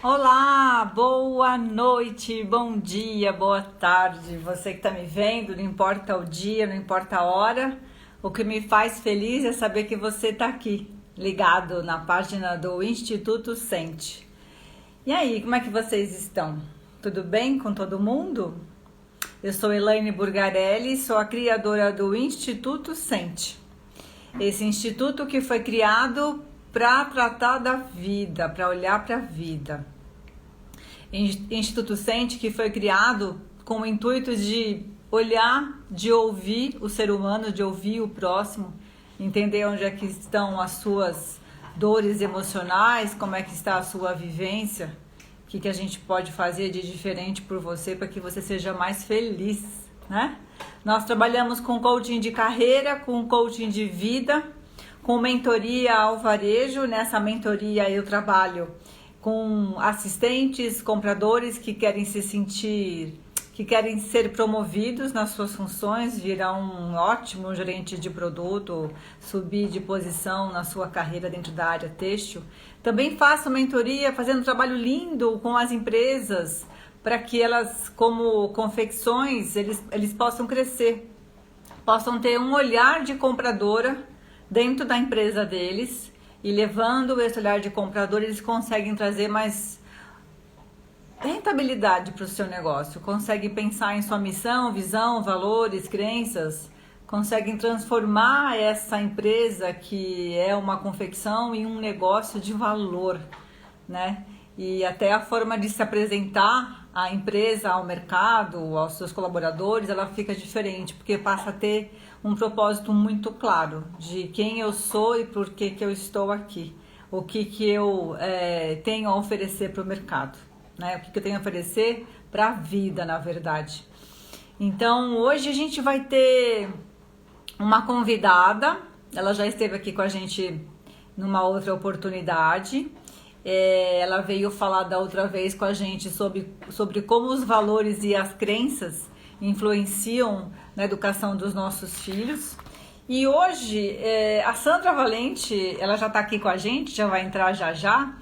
Olá, boa noite, bom dia, boa tarde. Você que está me vendo, não importa o dia, não importa a hora. O que me faz feliz é saber que você está aqui, ligado na página do Instituto Sente. E aí, como é que vocês estão? Tudo bem com todo mundo? Eu sou Elaine Burgarelli, sou a criadora do Instituto Sente. Esse instituto que foi criado para tratar da vida, para olhar para a vida. Instituto Sente, que foi criado com o intuito de olhar, de ouvir o ser humano, de ouvir o próximo, entender onde é que estão as suas dores emocionais, como é que está a sua vivência, o que a gente pode fazer de diferente por você para que você seja mais feliz, né? Nós trabalhamos com coaching de carreira, com coaching de vida, com mentoria ao varejo. Nessa mentoria eu trabalho com assistentes, compradores que querem querem ser promovidos nas suas funções, virar um ótimo gerente de produto, subir de posição na sua carreira dentro da área têxtil. Também faço mentoria, fazendo um trabalho lindo com as empresas, para que elas, como confecções, eles possam crescer, possam ter um olhar de compradora dentro da empresa deles. E levando esse olhar de comprador, eles conseguem trazer mais rentabilidade para o seu negócio, conseguem pensar em sua missão, visão, valores, crenças, conseguem transformar essa empresa que é uma confecção em um negócio de valor, né? E até a forma de se apresentar a empresa ao mercado, aos seus colaboradores, ela fica diferente, porque passa a ter um propósito muito claro de quem eu sou e por que eu estou aqui, o que eu tenho a oferecer para o mercado, né? O que eu tenho a oferecer para a vida, na verdade. Então, hoje a gente vai ter uma convidada, ela já esteve aqui com a gente numa outra oportunidade. Ela veio falar da outra vez com a gente sobre como os valores e as crenças influenciam na educação dos nossos filhos. E hoje a Sandra Valente, ela já está aqui com a gente, já vai entrar já.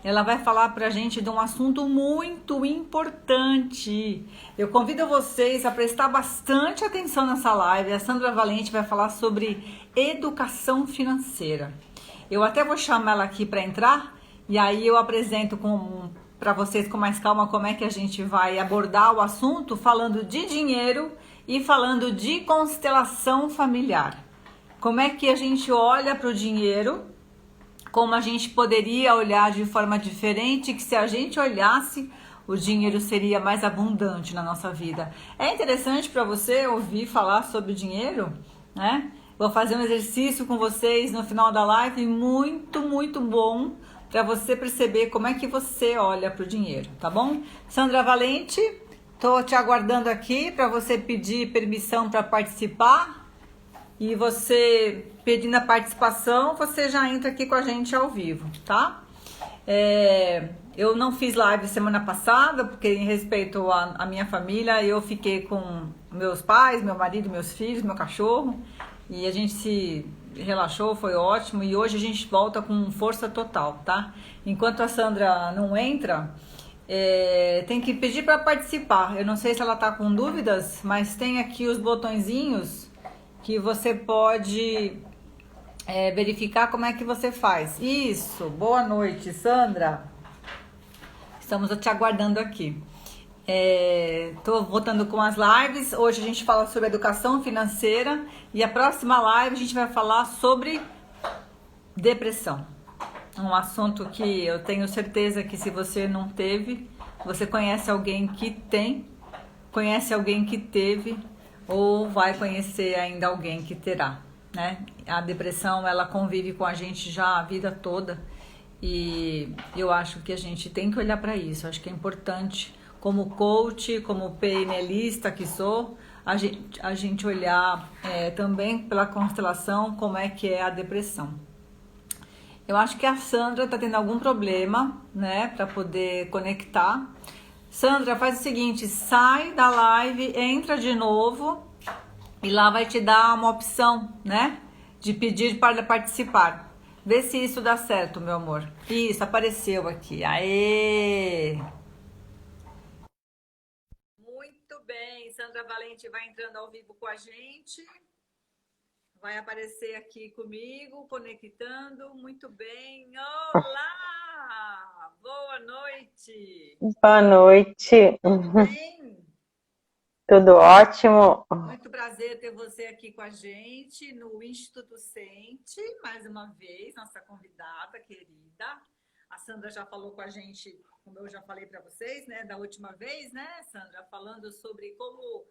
Ela vai falar para a gente de um assunto muito importante. Eu convido vocês a prestar bastante atenção nessa live. A Sandra Valente vai falar sobre educação financeira. Eu até vou chamar ela aqui para entrar. E aí eu apresento para vocês com mais calma como é que a gente vai abordar o assunto, falando de dinheiro e falando de constelação familiar. Como é que a gente olha para o dinheiro, como a gente poderia olhar de forma diferente, que se a gente olhasse, o dinheiro seria mais abundante na nossa vida. É interessante para você ouvir falar sobre dinheiro, né? Vou fazer um exercício com vocês no final da live, muito, muito bom, para você perceber como é que você olha para o dinheiro, tá bom? Sandra Valente, tô te aguardando aqui para você pedir permissão para participar. E você pedindo a participação, você já entra aqui com a gente ao vivo, tá? Eu não fiz live semana passada, porque em respeito à minha família, eu fiquei com meus pais, meu marido, meus filhos, meu cachorro. E a gente se relaxou, foi ótimo. E hoje a gente volta com força total, tá? Enquanto a Sandra não entra, tem que pedir para participar. Eu não sei se ela tá com dúvidas, mas tem aqui os botõezinhos que você pode verificar como é que você faz. Isso, boa noite, Sandra. Estamos te aguardando aqui. Tô voltando com as lives. Hoje a gente fala sobre educação financeira e a próxima live a gente vai falar sobre depressão. Um assunto que eu tenho certeza que se você não teve, você conhece alguém que tem, conhece alguém que teve ou vai conhecer ainda alguém que terá, né? A depressão, ela convive com a gente já a vida toda e eu acho que a gente tem que olhar para isso. Acho que é importante, como coach, como PNLista que sou, a gente olhar também pela constelação como é que é a depressão. Eu acho que a Sandra está tendo algum problema, né, para poder conectar. Sandra, faz o seguinte, sai da live, entra de novo e lá vai te dar uma opção, né, de pedir para participar. Vê se isso dá certo, meu amor. Isso, apareceu aqui. Aê! Muito bem, Sandra Valente vai entrando ao vivo com a gente. Vai aparecer aqui comigo, conectando. Muito bem. Olá! Boa noite! Boa noite, Tudo bem? tudo ótimo. Muito prazer ter você aqui com a gente no Instituto Sente, mais uma vez, nossa convidada querida. A Sandra já falou com a gente, como eu já falei para vocês, né, da última vez, né, Sandra, falando sobre como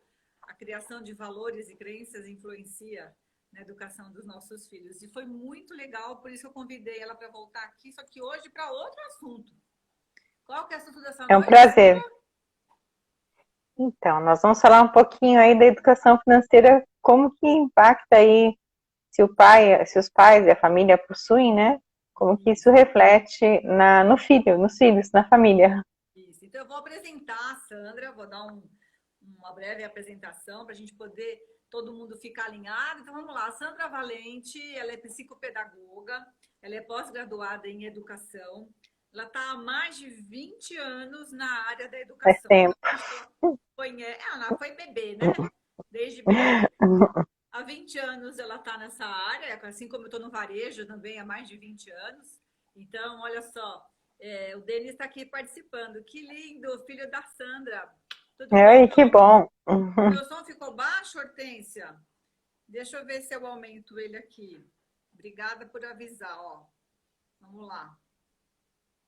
a criação de valores e crenças influencia na educação dos nossos filhos. E foi muito legal, por isso eu convidei ela para voltar aqui, só que hoje para outro assunto. Qual que é o assunto dessa É um noite, prazer. Sandra? Então, nós vamos falar um pouquinho aí da educação financeira, como que impacta aí se os pais e a família possuem, né? Como que isso Isso. reflete no filho, nos filhos, na família. Isso. Então, eu vou apresentar a Sandra, vou dar uma breve apresentação para a gente poder todo mundo ficar alinhado. Então, vamos lá. A Sandra Valente, ela é psicopedagoga, ela é pós-graduada em educação, ela está há mais de 20 anos na área da Faz educação. Então, tempo. a gente ela foi bebê, né? Desde bebê. Há 20 anos ela está nessa área, assim como eu estou no varejo também há mais de 20 anos. Então, olha só, o Denis está aqui participando. Que lindo, filho da Sandra. Tudo bom, Ai, meu que amor? bom. O meu som ficou baixo, Hortência? Deixa eu ver se eu aumento ele aqui. Obrigada por avisar, ó. Vamos lá.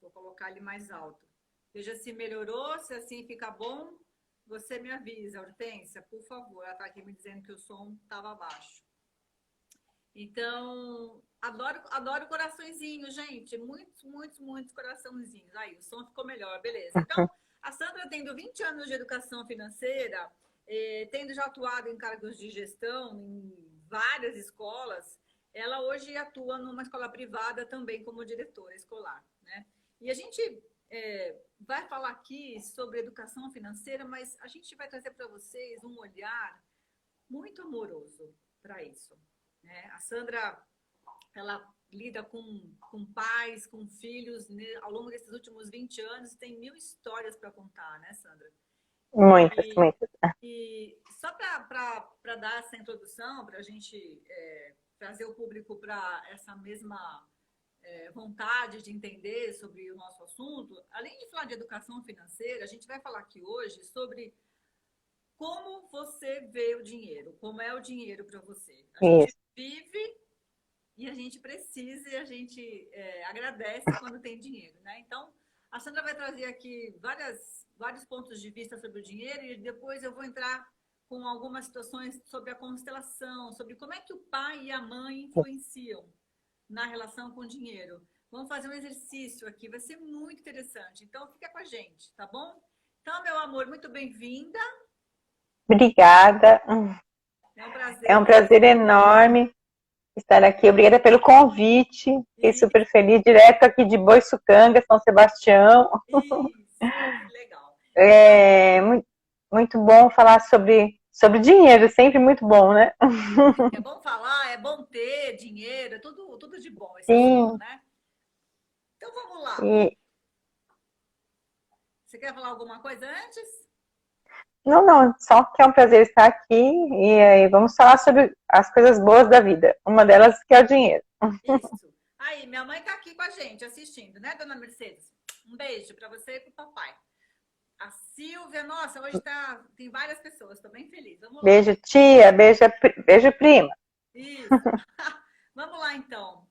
Vou colocar ele mais alto. Veja se melhorou, se assim fica bom. Você me avisa, Hortência, por favor. Ela está aqui me dizendo que o som estava baixo. Então, adoro coraçõezinho, gente. Muitos, muitos, muitos coraçãozinhos. Aí, o som ficou melhor, beleza. Então, a Sandra, tendo 20 anos de educação financeira, tendo já atuado em cargos de gestão em várias escolas, ela hoje atua numa escola privada também como diretora escolar, né? E a gente vai falar aqui sobre educação financeira, mas a gente vai trazer para vocês um olhar muito amoroso para isso, né? A Sandra, ela lida com pais, com filhos, né, ao longo desses últimos 20 anos, tem mil histórias para contar, né, Sandra? Muitas, E, muitas. e só para dar essa introdução, para a gente trazer o público para essa mesma vontade de entender sobre o nosso assunto, além de falar de educação financeira, a gente vai falar aqui hoje sobre como você vê o dinheiro, como é o dinheiro para você. A gente Isso. vive e a gente precisa e a gente agradece quando tem dinheiro, né? Então, a Sandra vai trazer aqui vários pontos de vista sobre o dinheiro e depois eu vou entrar com algumas situações sobre a constelação, sobre como é que o pai e a mãe influenciam na relação com o dinheiro. Vamos fazer um exercício aqui, vai ser muito interessante. Então, fica com a gente, tá bom? Então, meu amor, muito bem-vinda. Obrigada. É um É prazer um ter você. prazer enorme estar aqui. Obrigada pelo convite. Fiquei super Isso, feliz, direto aqui de Boiçucanga, São Sebastião. que legal. Então, Muito, muito bom falar sobre dinheiro, sempre muito bom, né? é bom falar, é bom ter dinheiro, é tudo de bom esse assunto, Sim, né? Então vamos lá. e Você quer falar alguma coisa antes? não, só que é um prazer estar aqui e aí vamos falar sobre as coisas boas da vida. Uma delas que é o dinheiro. Isso. Aí, minha mãe tá aqui com a gente assistindo, né, dona Mercedes? Um beijo para você e pro papai. A Silvia, nossa, hoje tem várias pessoas, tô bem feliz. Vamos lá. Beijo, tia, beijo, prima. Isso. Vamos lá, então.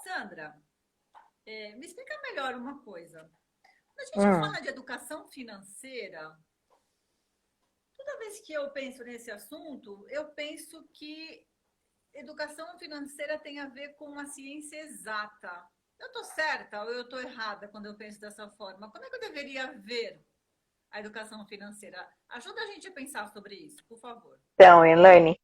Sandra, me explica melhor uma coisa. Quando a gente Hum, fala de educação financeira, toda vez que eu penso nesse assunto, eu penso que educação financeira tem a ver com uma ciência exata. Eu estou certa ou eu estou errada quando eu penso dessa forma? Como é que eu deveria ver a educação financeira? Ajuda a gente a pensar sobre isso, por favor. então, Elaine,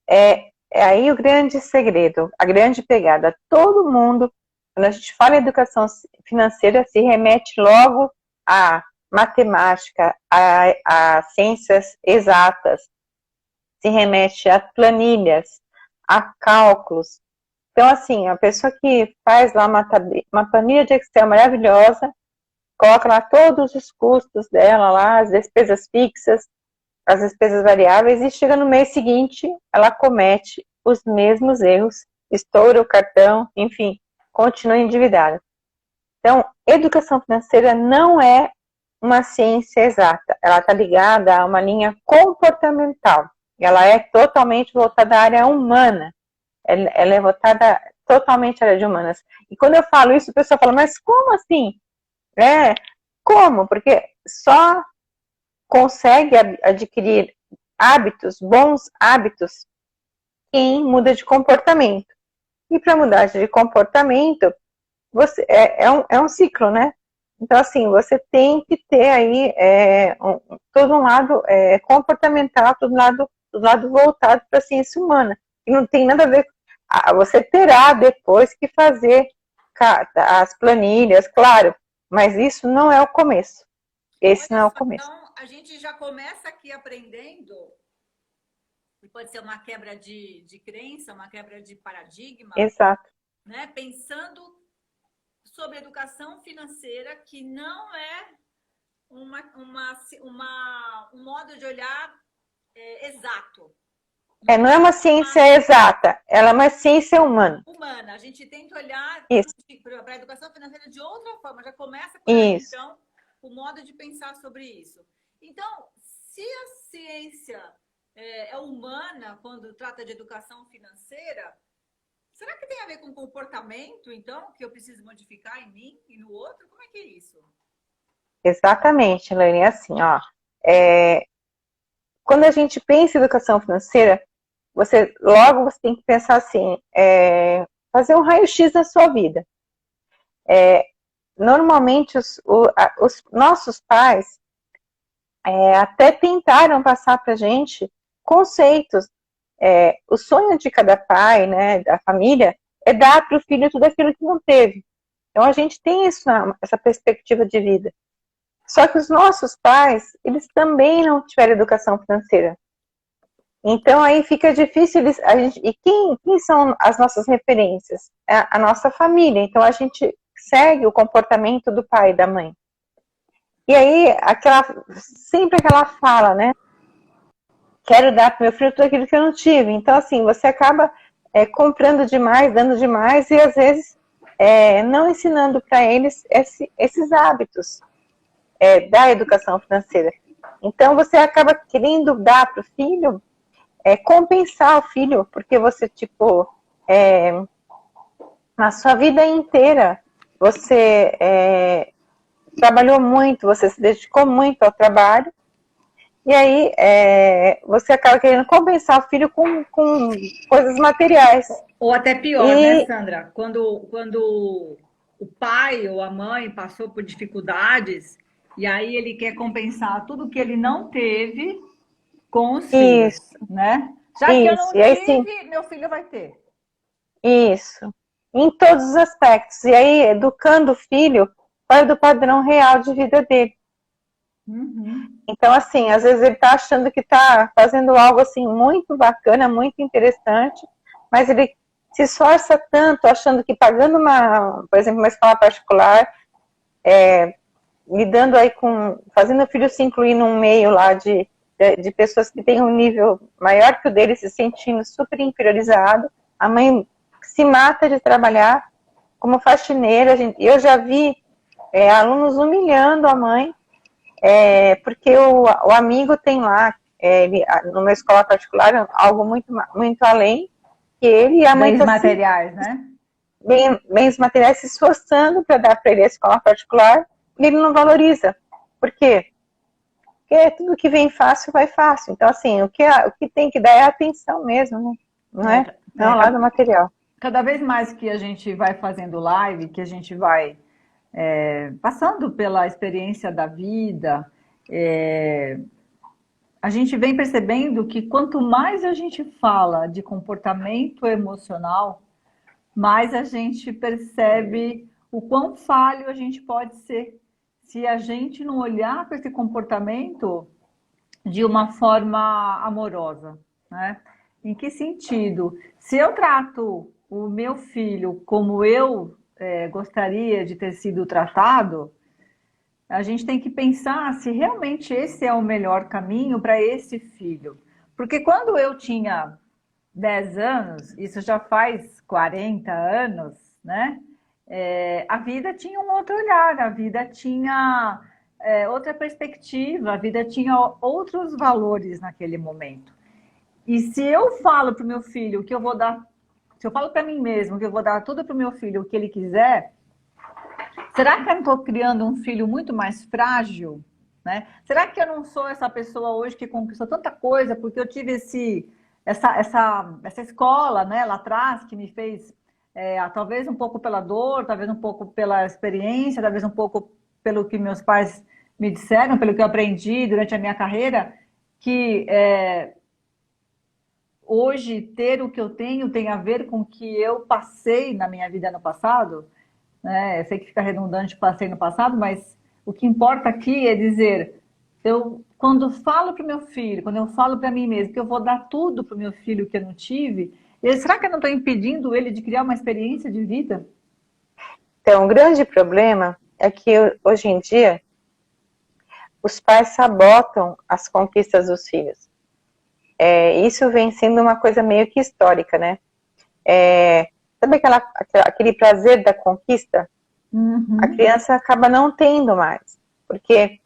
é aí o grande segredo, a grande pegada. Todo mundo, quando a gente fala em educação financeira, se remete logo à matemática, a ciências exatas, se remete a planilhas, a cálculos. Então, assim, a pessoa que faz lá uma planilha de Excel maravilhosa, coloca lá todos os custos dela, lá, as despesas fixas, as despesas variáveis, e chega no mês seguinte, ela comete os mesmos erros, estoura o cartão, enfim, continua endividada. Então, educação financeira não é uma ciência exata, ela está ligada a uma linha comportamental, ela é totalmente voltada à área humana, ela é voltada totalmente à área de humanas. E quando eu falo isso, o pessoal fala, mas como assim? Como? Porque só consegue adquirir hábitos, bons hábitos, quem muda de comportamento. E para mudar de comportamento, é um ciclo, né? Então, assim, você tem que ter aí todo um lado comportamental, todo lado voltado para a ciência humana. E não tem nada a ver. Você terá depois que fazer as planilhas, claro, mas isso não é o começo. Esse não é o começo. Então, a gente já começa aqui aprendendo, e pode ser uma quebra de crença, uma quebra de paradigma. Exato. Né? Pensando sobre educação financeira, que não é um modo de olhar exato. Não é uma ciência exata, ela é uma ciência humana. A gente tenta olhar para a educação financeira de outra forma, já começa por aí, então, o modo de pensar sobre isso. Então, se a ciência é humana quando trata de educação financeira, será que tem a ver com comportamento, então, que eu preciso modificar em mim e no outro? Como é que é isso? Exatamente, Elaine, é assim, ó. Quando a gente pensa em educação financeira, logo você tem que pensar assim, fazer um raio-x da sua vida. Normalmente, os nossos pais até tentaram passar para a gente conceitos. O sonho de cada pai, né, da família, é dar para o filho tudo aquilo que não teve. Então, a gente tem essa perspectiva de vida. Só que os nossos pais, eles também não tiveram educação financeira. Então, aí fica difícil. E quem são as nossas referências? A nossa família. Então, a gente segue o comportamento do pai e da mãe. E aí, sempre aquela fala, né? Quero dar para meu filho tudo aquilo que eu não tive. Então, assim, você acaba comprando demais, dando demais, e às vezes não ensinando para eles esses hábitos da educação financeira. Então, você acaba querendo dar para o filho, compensar o filho, porque você, na sua vida inteira, você trabalhou muito, você se dedicou muito ao trabalho, e aí você acaba querendo compensar o filho com coisas materiais. Ou até pior, né, Sandra? Quando o pai ou a mãe passou por dificuldades, e aí ele quer compensar tudo que ele não teve com os filhos, né? Já que eu não tive, meu filho vai ter. Isso. Em todos os aspectos. E aí, educando o filho fora do padrão real de vida dele. Uhum. Então, assim, às vezes ele está achando que está fazendo algo assim muito bacana, muito interessante, mas ele se esforça tanto, achando que pagando por exemplo, uma escola particular, lidando aí fazendo o filho se incluir num meio lá de pessoas que têm um nível maior que o dele, se sentindo super inferiorizado, a mãe se mata de trabalhar como faxineira. Eu já vi alunos humilhando a mãe, porque o amigo tem lá, numa escola particular, algo muito, muito além, que ele e a mãe... Bens materiais, né? Bens materiais, se esforçando para dar para ele a escola particular, e ele não valoriza. Por quê? Porque tudo que vem fácil, vai fácil. Então, assim, o que tem que dar é atenção mesmo, né? Não é? Não é o lado material. Cada vez mais que a gente vai fazendo live, que a gente vai passando pela experiência da vida, a gente vem percebendo que quanto mais a gente fala de comportamento emocional, mais a gente percebe o quão falho a gente pode ser se a gente não olhar para esse comportamento de uma forma amorosa, né? Em que sentido? Se eu trato o meu filho como eu gostaria de ter sido tratado, a gente tem que pensar se realmente esse é o melhor caminho para esse filho. Porque quando eu tinha 10 anos, isso já faz 40 anos, né? A vida tinha um outro olhar, a vida tinha outra perspectiva, a vida tinha outros valores naquele momento. E se eu falo para o meu filho que eu vou dar, se eu falo para mim mesmo que eu vou dar tudo para o meu filho o que ele quiser, será que eu não estou criando um filho muito mais frágil? Né? Será que eu não sou essa pessoa hoje que conquistou tanta coisa porque eu tive essa escola, né, lá atrás que me fez, talvez um pouco pela dor, talvez um pouco pela experiência, talvez um pouco pelo que meus pais me disseram, pelo que eu aprendi durante a minha carreira, que hoje ter o que eu tenho tem a ver com o que eu passei na minha vida no passado, né? Eu sei que fica redundante, passei no passado, mas o que importa aqui é dizer, quando falo para o meu filho, quando eu falo para mim mesmo que eu vou dar tudo para o meu filho que eu não tive, será que eu não estou impedindo ele de criar uma experiência de vida? Então, o grande problema é que hoje em dia os pais sabotam as conquistas dos filhos. Isso vem sendo uma coisa meio que histórica, né? Sabe aquele prazer da conquista? Uhum. A criança acaba não tendo mais, porque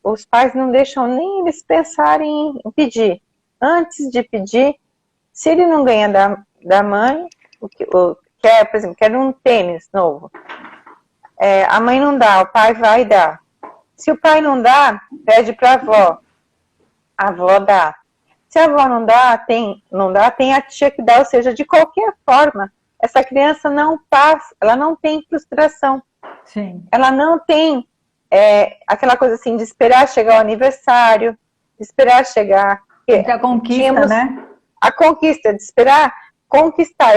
os pais não deixam nem eles pensarem em pedir. Antes de pedir, se ele não ganha da mãe, quer, por exemplo, quer um tênis novo, a mãe não dá, o pai vai dar. Se o pai não dá, pede para a avó dá. Se a avó não dá, tem a tia que dá, ou seja, de qualquer forma, essa criança não passa, ela não tem frustração. Sim. Ela não tem aquela coisa assim de esperar chegar o aniversário, de esperar chegar... A conquista, né? A conquista, de esperar conquistar.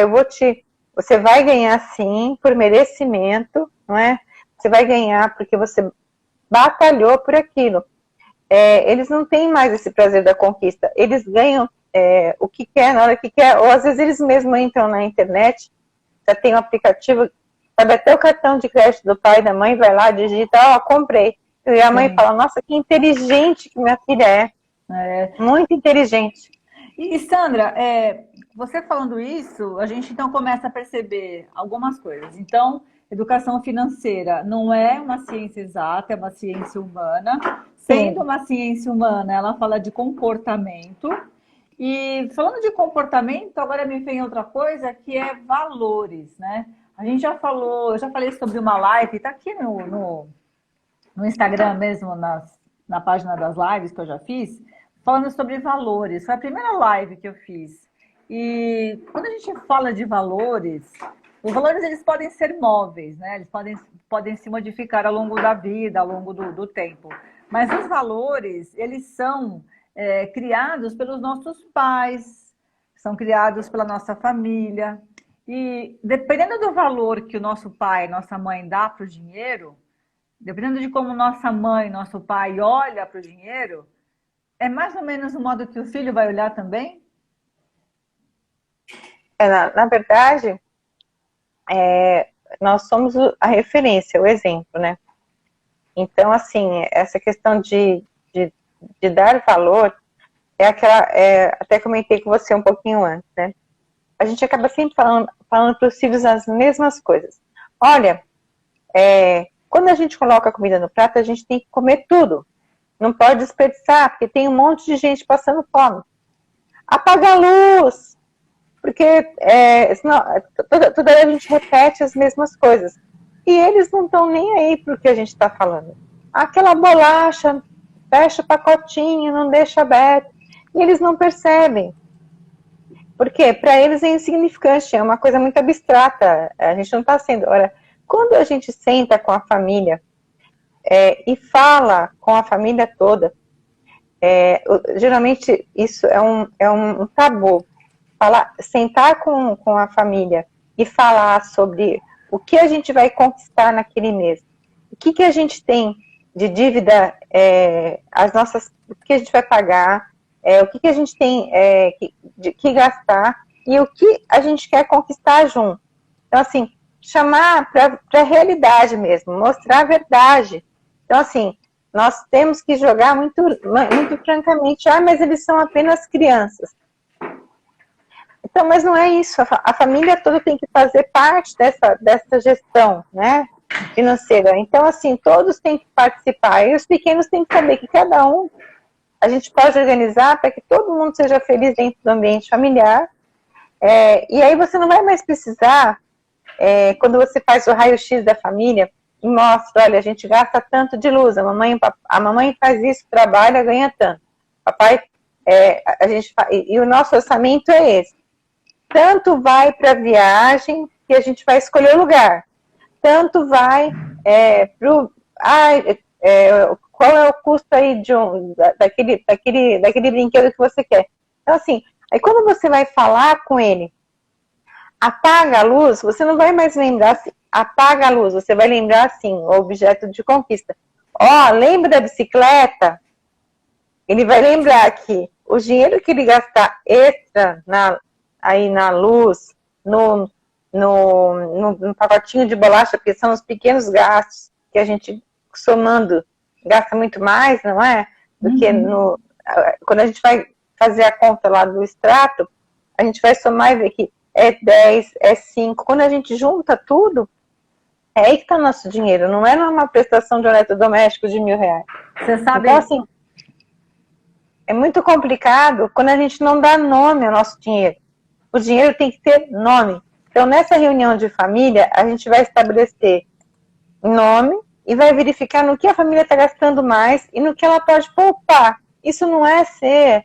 Você vai ganhar sim, por merecimento, não é? Você vai ganhar porque você batalhou por aquilo. Eles não têm mais esse prazer da conquista. Eles ganham o que quer, na hora que quer, ou às vezes eles mesmos entram na internet, já tem um aplicativo, sabe, até o cartão de crédito do pai e da mãe, vai lá, digita, comprei. E a mãe fala, nossa, que inteligente que minha filha é. Muito inteligente. E Sandra, você falando isso, a gente então começa a perceber algumas coisas. Então, educação financeira não é uma ciência exata, é uma ciência humana. Sendo uma ciência humana, ela fala de comportamento. E falando de comportamento, agora me vem outra coisa que é valores, né? A gente já falou, eu já falei sobre uma live, tá aqui no Instagram mesmo, na página das lives que eu já fiz, falando sobre valores. Foi a primeira live que eu fiz. E quando a gente fala de valores, os valores eles podem ser móveis, né? Eles podem se modificar ao longo da vida, ao longo do tempo. Mas os valores, eles são criados pelos nossos pais, são criados pela nossa família. E dependendo do valor que o nosso pai, nossa mãe dá para o dinheiro, dependendo de como nossa mãe, nosso pai olha para o dinheiro, é mais ou menos o modo que o filho vai olhar também? Na verdade, nós somos a referência, o exemplo, né? Então, assim, essa questão de dar valor é aquela, até comentei com você um pouquinho antes, né? A gente acaba sempre falando para os filhos as mesmas coisas. Olha, quando a gente coloca a comida no prato, a gente tem que comer tudo. Não pode desperdiçar, porque tem um monte de gente passando fome. Apaga a luz, porque senão, toda hora a gente repete as mesmas coisas. E eles não estão nem aí para o que a gente está falando. Aquela bolacha, fecha o pacotinho, não deixa aberto. E eles não percebem. Porque para eles é insignificante, é uma coisa muito abstrata. A gente não está sendo... Olha, quando a gente senta com a família e fala com a família toda, geralmente isso é um tabu. Sentar com a família e falar sobre o que a gente vai conquistar naquele mês, o que a gente tem de dívida, o que a gente vai pagar, o que a gente tem que gastar, e o que a gente quer conquistar junto. Então, assim, chamar para a realidade mesmo, mostrar a verdade. Então, assim, nós temos que jogar muito, muito francamente, mas eles são apenas crianças. Então, mas não é isso, a família toda tem que fazer parte dessa gestão, né, financeira. Então, assim, todos têm que participar, e os pequenos têm que saber que cada um, a gente pode organizar para que todo mundo seja feliz dentro do ambiente familiar, e aí você não vai mais precisar, quando você faz o raio-x da família, e mostra, olha, a gente gasta tanto de luz, a mamãe faz isso, trabalha, ganha tanto. Papai, e o nosso orçamento é esse. Tanto vai para a viagem, que a gente vai escolher o lugar. Tanto vai qual é o custo aí daquele brinquedo que você quer. Então, assim, aí quando você vai falar com ele, apaga a luz, você não vai mais lembrar assim, apaga a luz, você vai lembrar assim, o objeto de conquista. Lembra da bicicleta? Ele vai lembrar que o dinheiro que ele gastar extra aí na luz, no pacotinho de bolacha, porque são os pequenos gastos que a gente, somando, gasta muito mais, não é? Do que quando a gente vai fazer a conta lá do extrato, a gente vai somar e ver que é 10, é 5. Quando a gente junta tudo, é aí que está o nosso dinheiro, não é numa prestação de um eletrodoméstico de R$1.000. Você sabe... Então, assim, é muito complicado quando a gente não dá nome ao nosso dinheiro. O dinheiro tem que ter nome. Então, nessa reunião de família, a gente vai estabelecer nome e vai verificar no que a família está gastando mais e no que ela pode poupar. Isso não é ser,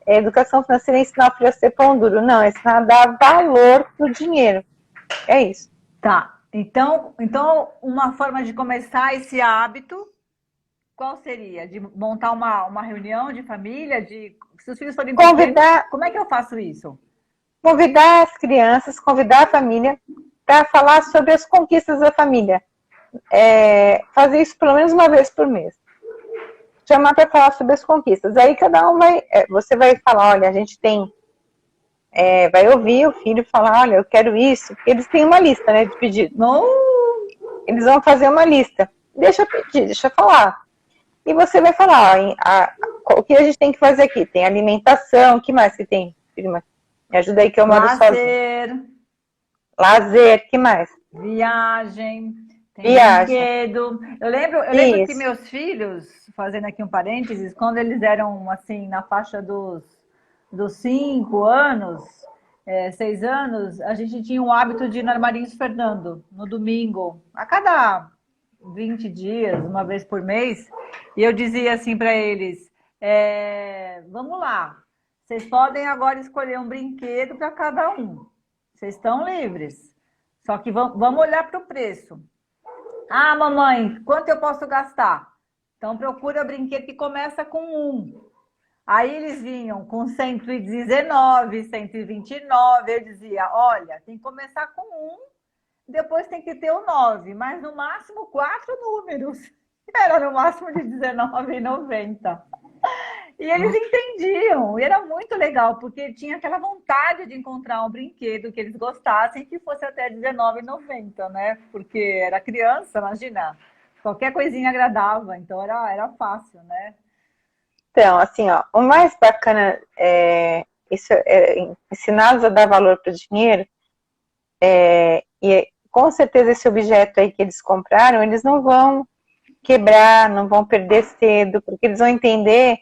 educação financeira é ensinar o filho a ser pão duro. Não, é ensinar a dar valor pro dinheiro. É isso. Tá. Então, uma forma de começar esse hábito, qual seria? De montar uma reunião de família? Se os filhos forem pequenos, como é que eu faço isso? Convidar as crianças, convidar a família para falar sobre as conquistas da família. Fazer isso pelo menos uma vez por mês. Chamar para falar sobre as conquistas. Aí cada um você vai falar, olha, a gente tem... vai ouvir o filho falar, olha, eu quero isso. Porque eles têm uma lista, né, de pedidos. Eles vão fazer uma lista. Deixa eu pedir, deixa eu falar. E você vai falar, o que a gente tem que fazer aqui? Tem alimentação, o que mais que tem? Me ajuda aí que eu moro sozinha. Lazer, que mais? Viagem, tem brinquedo. Eu lembro que meus filhos, fazendo aqui um parênteses, quando eles eram assim, na faixa dos 5 anos, 6 anos, a gente tinha o hábito de ir no Armarinhos Fernando, no domingo, a cada 20 dias, uma vez por mês, e eu dizia assim para eles, vamos lá, vocês podem agora escolher um brinquedo para cada um, vocês estão livres, só que vamos olhar para o preço. Ah, mamãe, quanto eu posso gastar? Então procura brinquedo que começa com 1. Aí eles vinham com 119, 129, eu dizia, olha, tem que começar com 1, depois tem que ter o 9, mas no máximo 4 números. Era no máximo de R$19,90. E eles entendiam, e era muito legal, porque tinha aquela vontade de encontrar um brinquedo que eles gostassem, que fosse até R$19,90, né? Porque era criança, imagina, qualquer coisinha agradava, então era fácil, né? Então, assim, o mais bacana ensiná-los a dar valor para o dinheiro, e com certeza esse objeto aí que eles compraram, eles não vão quebrar, não vão perder cedo, porque eles vão entender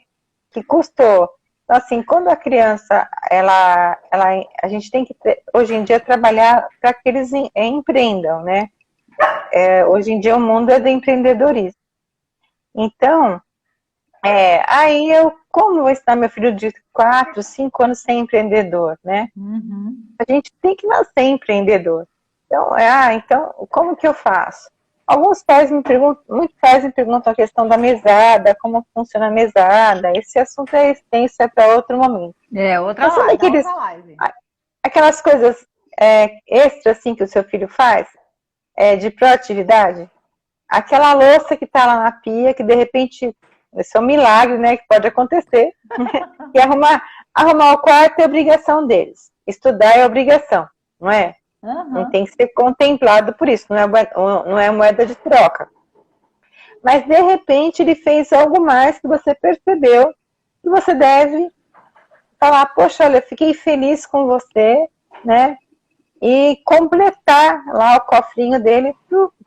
que custou. Então, assim, quando a criança, a gente tem que, hoje em dia, trabalhar para que eles empreendam, né? Hoje em dia o mundo é do empreendedorismo. Então, como vou ensinar meu filho de 4, 5 anos ser empreendedor, né? Uhum. A gente tem que nascer empreendedor. Então, então, como que eu faço? Muitos pais me perguntam a questão da mesada, como funciona a mesada. Esse assunto é extenso, para outro momento. Outra live. Aquelas coisas extras assim, que o seu filho faz, de proatividade. Aquela louça que está lá na pia, que de repente esse é um milagre, né, que pode acontecer. E arrumar o quarto é obrigação deles. Estudar é obrigação, não é? Não tem que ser contemplado por isso, não é moeda de troca. Mas, de repente, ele fez algo mais que você percebeu que você deve falar, poxa, olha, fiquei feliz com você, né? E completar lá o cofrinho dele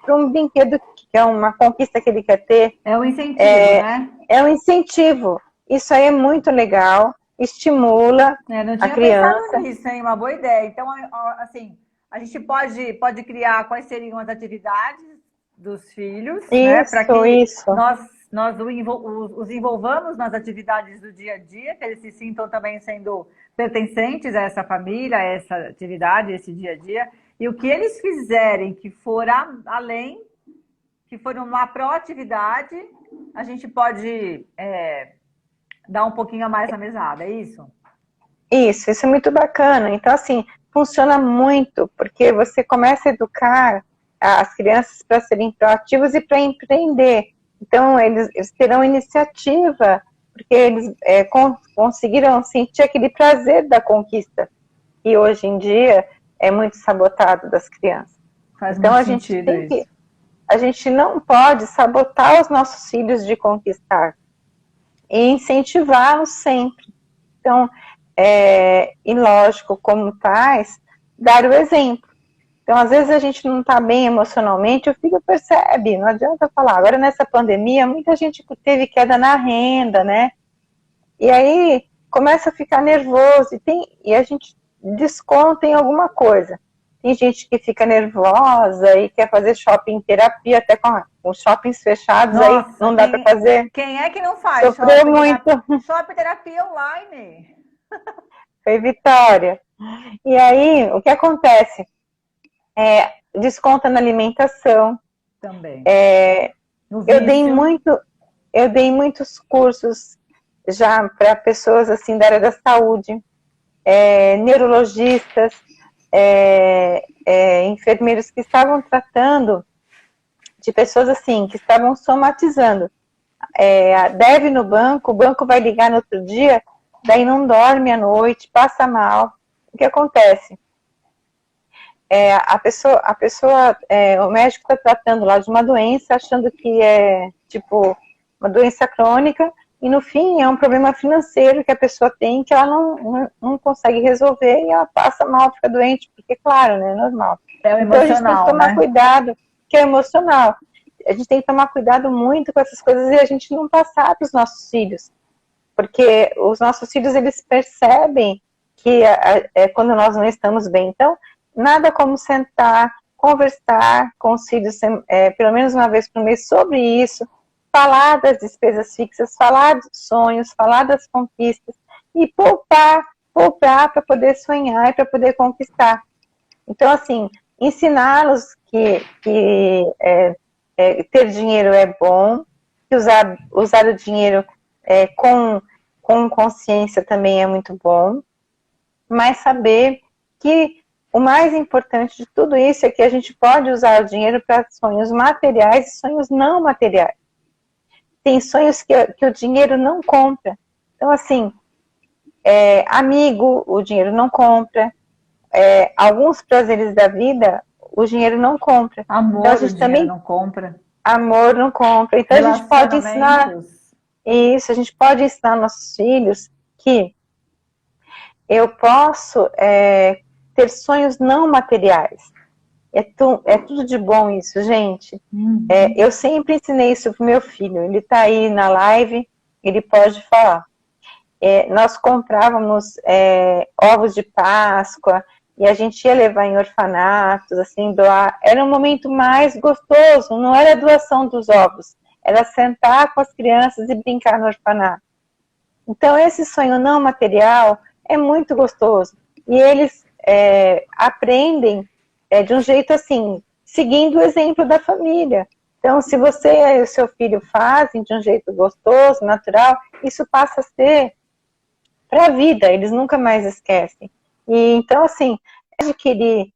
para um brinquedo que é uma conquista que ele quer ter. É um incentivo, né? É um incentivo. Isso aí é muito legal, estimula Não a tinha criança. pensado nisso, hein? Uma boa ideia. Então, assim, a gente pode criar quais seriam as atividades dos filhos, né? Para que Isso. nós os envolvamos nas atividades do dia a dia, que eles se sintam também sendo pertencentes a essa família, a essa atividade, esse dia a dia. E o que eles fizerem que for além, que for uma proatividade, a gente pode dar um pouquinho a mais na mesada, é isso? Isso é muito bacana. Então, assim, funciona muito, porque você começa a educar as crianças para serem proativos e para empreender. Então, eles terão iniciativa, porque eles conseguiram sentir aquele prazer da conquista, que hoje em dia é muito sabotado das crianças. Faz então, muito a gente sentido tem isso. que... A gente não pode sabotar os nossos filhos de conquistar e incentivá-los sempre. Então, e lógico, como pais, dar o exemplo. Então, às vezes a gente não está bem emocionalmente, o filho percebe, não adianta falar. Agora, nessa pandemia, muita gente teve queda na renda, né? E aí começa a ficar nervoso e a gente desconta em alguma coisa. Tem gente que fica nervosa e quer fazer shopping terapia, até com os shoppings fechados. Nossa, aí não dá para fazer. Quem é que não faz Sofreu muito. Shopping terapia online? Foi Vitória. E aí, o que acontece? Desconta na alimentação. Também. Eu dei muitos cursos já para pessoas assim da área da saúde, neurologistas, enfermeiros que estavam tratando de pessoas assim, que estavam somatizando. Deve no banco, o banco vai ligar no outro dia, daí não dorme à noite, passa mal. O que acontece? O médico está tratando lá de uma doença, achando que é tipo uma doença crônica, e no fim é um problema financeiro que a pessoa tem, que ela não consegue resolver, e ela passa mal, fica doente, porque claro, né, é normal. É o então a gente tem que tomar cuidado, que é emocional. A gente tem que tomar cuidado muito com essas coisas e a gente não passar para os nossos filhos, porque os nossos filhos, eles percebem que quando nós não estamos bem. Então, nada como sentar, conversar com os filhos, pelo menos uma vez por mês, sobre isso, falar das despesas fixas, falar dos sonhos, falar das conquistas, e poupar para poder sonhar e para poder conquistar. Então, assim, ensiná-los que ter dinheiro é bom, que usar o dinheiro com consciência também é muito bom, mas saber que o mais importante de tudo isso é que a gente pode usar o dinheiro para sonhos materiais e sonhos não materiais. Tem sonhos que o dinheiro não compra. Então, assim, amigo, o dinheiro não compra. Alguns prazeres da vida, o dinheiro não compra. Amor, então, a gente também não compra. Amor não compra. Então, a gente pode ensinar isso, a gente pode ensinar nossos filhos que eu posso ter sonhos não materiais. É tudo de bom isso, gente. Uhum. Eu sempre ensinei isso pro meu filho. Ele tá aí na live, ele pode falar. Nós comprávamos ovos de Páscoa e a gente ia levar em orfanatos, assim, doar. Era um momento mais gostoso, não era a doação dos ovos, era sentar com as crianças e brincar no orfanato. Então, esse sonho não material é muito gostoso. E eles aprendem de um jeito assim, seguindo o exemplo da família. Então, se você e o seu filho fazem de um jeito gostoso, natural, isso passa a ser para a vida, eles nunca mais esquecem. E então, assim, adquirir,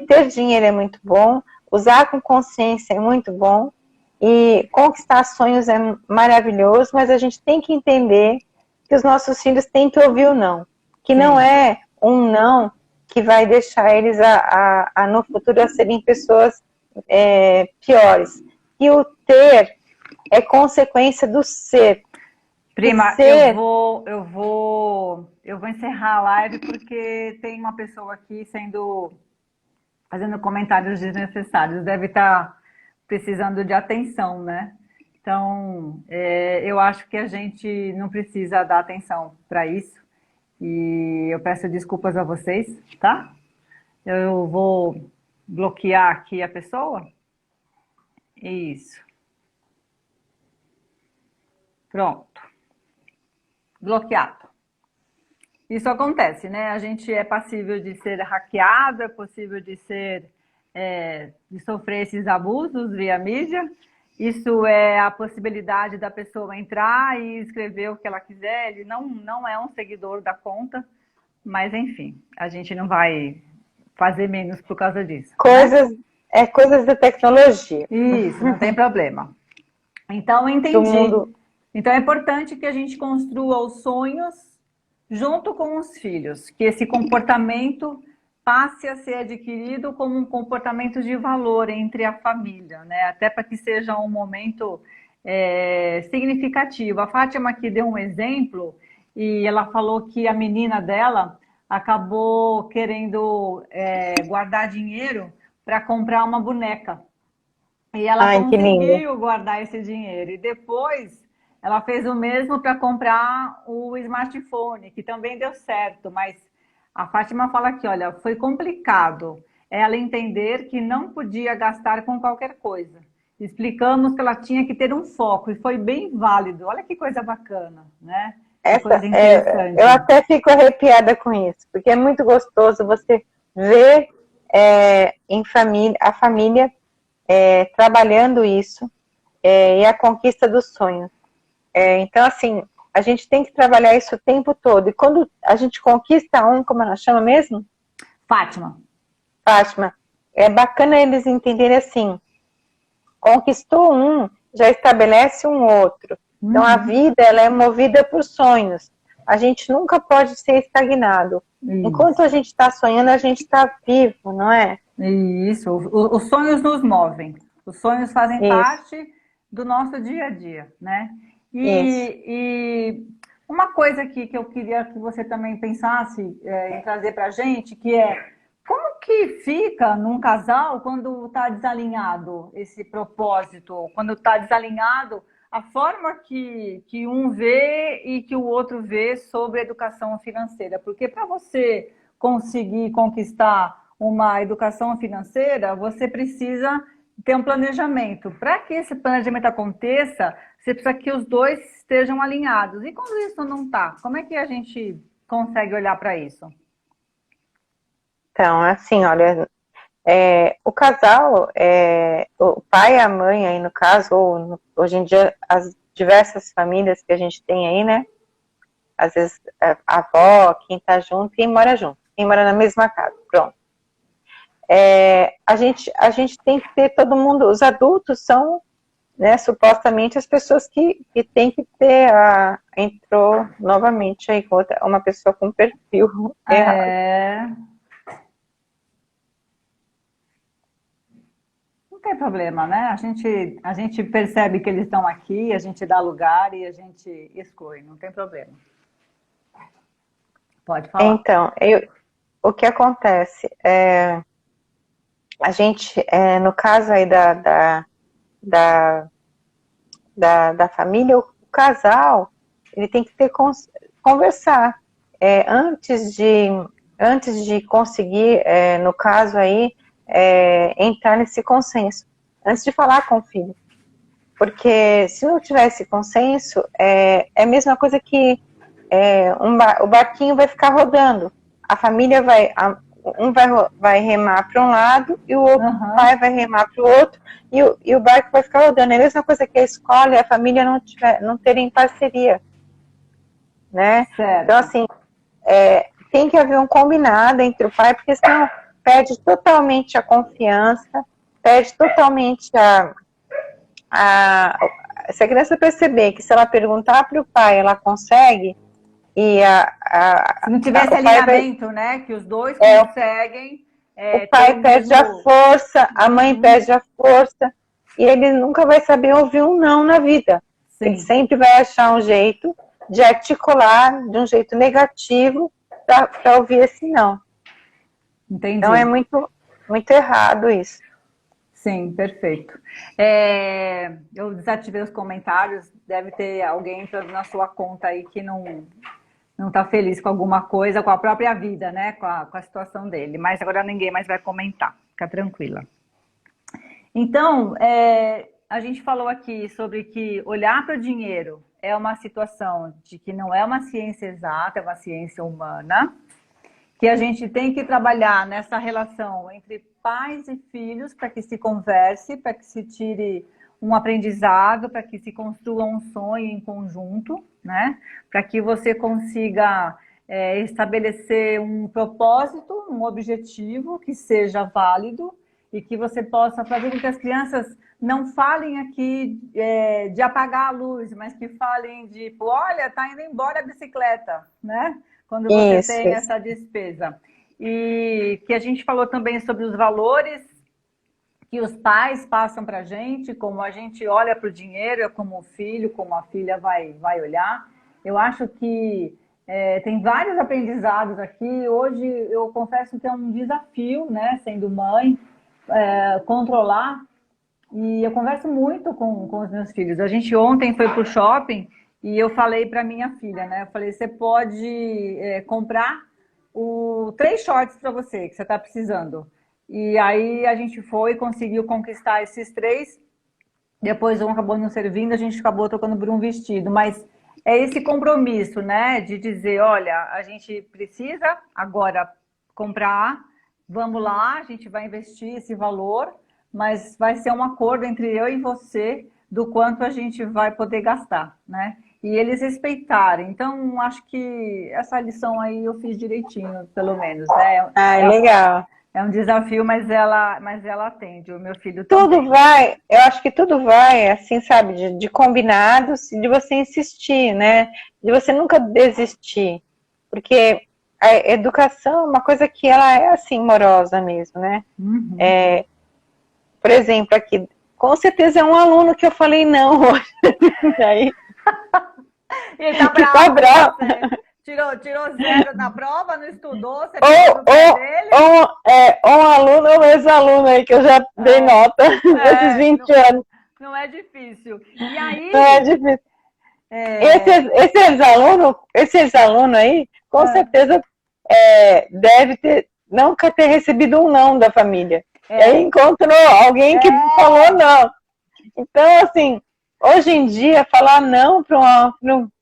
ter dinheiro é muito bom, usar com consciência é muito bom, E conquistar sonhos é maravilhoso, mas a gente tem que entender que os nossos filhos têm que ouvir o não. Que não é um não que vai deixar eles no futuro a serem pessoas piores. E o ter é consequência do ser. Prima, ser... eu vou encerrar a live porque tem uma pessoa aqui fazendo comentários desnecessários. Deve estar precisando de atenção, né? Então, eu acho que a gente não precisa dar atenção para isso. E eu peço desculpas a vocês, tá? Eu vou bloquear aqui a pessoa. Isso. Pronto. Bloqueado. Isso acontece, né? A gente é passível de ser hackeado, é possível de sofrer esses abusos via mídia. Isso é a possibilidade da pessoa entrar e escrever o que ela quiser. Ele não é um seguidor da conta, mas enfim, a gente não vai fazer menos por causa disso. Coisas, né? Coisas da tecnologia. Isso, não tem problema. Então, eu entendi. Então, é importante que a gente construa os sonhos junto com os filhos, que esse comportamento passe a ser adquirido como um comportamento de valor entre a família, né? Até para que seja um momento significativo. A Fátima aqui deu um exemplo e ela falou que a menina dela acabou querendo guardar dinheiro para comprar uma boneca. E ela conseguiu guardar esse dinheiro. E depois ela fez o mesmo para comprar o smartphone, que também deu certo, mas a Fátima fala aqui, olha, foi complicado ela entender que não podia gastar com qualquer coisa. Explicamos que ela tinha que ter um foco, e foi bem válido. Olha que coisa bacana, né? Coisa interessante. Eu até fico arrepiada com isso, porque é muito gostoso você ver a família trabalhando isso e a conquista dos sonhos. Então, assim, a gente tem que trabalhar isso o tempo todo. E quando a gente conquista como ela chama mesmo? Fátima. Fátima. É bacana eles entenderem assim, conquistou um, já estabelece um outro. Então, a vida, ela é movida por sonhos. A gente nunca pode ser estagnado. Enquanto a gente está sonhando, a gente está vivo, não é? Isso. Os sonhos nos movem. Os sonhos fazem parte do nosso dia a dia, né? E uma coisa aqui que eu queria que você também pensasse em trazer para a gente, que como que fica num casal quando está desalinhado esse propósito, quando está desalinhado a forma que um vê e que o outro vê sobre a educação financeira? Porque para você conseguir conquistar uma educação financeira, você precisa ter um planejamento. Para que esse planejamento aconteça, você precisa que os dois estejam alinhados. E quando isso não está, como é que a gente consegue olhar para isso? Então, assim, olha, o casal, o pai e a mãe aí no caso, ou hoje em dia as diversas famílias que a gente tem aí, né? Às vezes a avó, quem tá junto, quem mora junto, quem mora na mesma casa, pronto. A gente tem que ter todo mundo, os adultos são, né, supostamente as pessoas que tem que ter entrou novamente aí uma pessoa com perfil errado. Não tem problema, né? A gente percebe que eles estão aqui, a gente dá lugar e a gente exclui, não tem problema. Pode falar. Então, o que acontece a gente, no caso aí da família, o casal, ele tem que conversar. Antes de conseguir, no caso aí, entrar nesse consenso. Antes de falar com o filho. Porque se não tiver esse consenso, é a mesma coisa que o barquinho vai ficar rodando. A família vai remar para um lado e o outro pai vai remar para o outro e o barco vai ficar rodando. É a mesma coisa que a escola e a família não terem parceria, né? Certo. Então, assim, tem que haver um combinado entre o pai, porque senão perde totalmente a confiança, perde totalmente se a criança perceber que se ela perguntar para o pai, ela consegue, e se não tiver esse alinhamento, né? Que os dois conseguem. O pai perde a força, a mãe perde a força, e ele nunca vai saber ouvir um não na vida. Sim. Ele sempre vai achar um jeito de articular de um jeito negativo para ouvir esse não. Entendi. Então é muito, muito errado isso. Sim, perfeito. Eu desativei os comentários, deve ter alguém entrando na sua conta aí que não está feliz com alguma coisa, com a própria vida, né? Com a situação dele. Mas agora ninguém mais vai comentar, fica tranquila. Então, a gente falou aqui sobre que olhar para o dinheiro é uma situação de que não é uma ciência exata, é uma ciência humana, que a gente tem que trabalhar nessa relação entre pais e filhos para que se converse, para que se tire um aprendizado, para que se construa um sonho em conjunto, né? Para que você consiga estabelecer um propósito, um objetivo que seja válido e que você possa fazer com que as crianças não falem aqui de apagar a luz, mas que falem de, olha, tá indo embora a bicicleta, né? Quando você tem essa despesa. E que a gente falou também sobre os valores que os pais passam para a gente, como a gente olha para o dinheiro, como o filho, como a filha vai olhar. Eu acho que tem vários aprendizados aqui. Hoje, eu confesso que é um desafio, né, sendo mãe, controlar. E eu converso muito com os meus filhos. A gente ontem foi para o shopping e eu falei para minha filha, né? Eu falei, você pode comprar 3 shorts para você, que você está precisando. E aí a gente foi e conseguiu conquistar esses 3. Depois um acabou não servindo, a gente acabou trocando por um vestido. Mas é esse compromisso, né? De dizer, olha, a gente precisa agora comprar, vamos lá, a gente vai investir esse valor, mas vai ser um acordo entre eu e você do quanto a gente vai poder gastar, né? E eles respeitarem. Então, acho que essa lição aí eu fiz direitinho, pelo menos, né? Legal. É um desafio, mas ela atende, o meu filho também. Tudo vai, eu acho que tudo vai, assim, sabe, de combinados, de você insistir, né? De você nunca desistir. Porque a educação é uma coisa que ela é, assim, morosa mesmo, né? Uhum. Por exemplo, aqui, com certeza é um aluno que eu falei não hoje. Aí, ele tá bravo. Tirou 0 na prova, não estudou, você dele? Ou um aluno ou um ex-aluno aí, que eu já dei nota desses 20 anos. Não é difícil. E aí... Não é difícil. Esse ex-aluno aí, com certeza deve nunca ter recebido um não da família. E aí encontrou alguém que falou não. Então, assim, hoje em dia, falar não para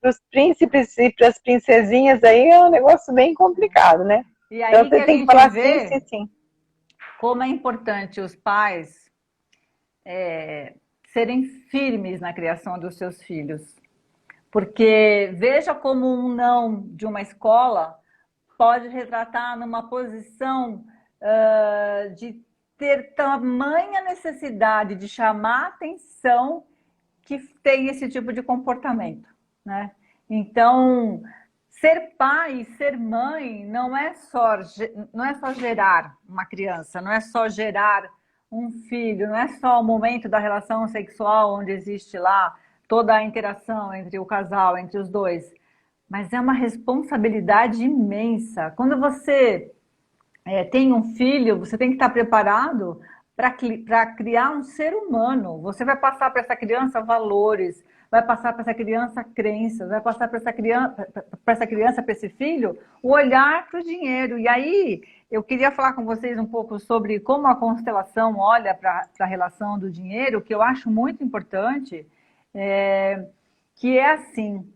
os príncipes e para as princesinhas aí é um negócio bem complicado, né? E aí então, você tem que falar sim. Como é importante os pais serem firmes na criação dos seus filhos. Porque veja como um não de uma escola pode retratar numa posição de ter tamanha necessidade de chamar atenção que tem esse tipo de comportamento, né? Então, ser pai e ser mãe não é só gerar uma criança, não é só gerar um filho, não é só o momento da relação sexual onde existe lá toda a interação entre o casal, entre os dois, mas é uma responsabilidade imensa. Quando você tem um filho, você tem que estar preparado para criar um ser humano. Você vai passar para essa criança valores, vai passar para essa criança crenças, vai passar para essa criança, para esse filho, o olhar para o dinheiro. E aí, eu queria falar com vocês um pouco sobre como a constelação olha para a relação do dinheiro, que eu acho muito importante, que é assim...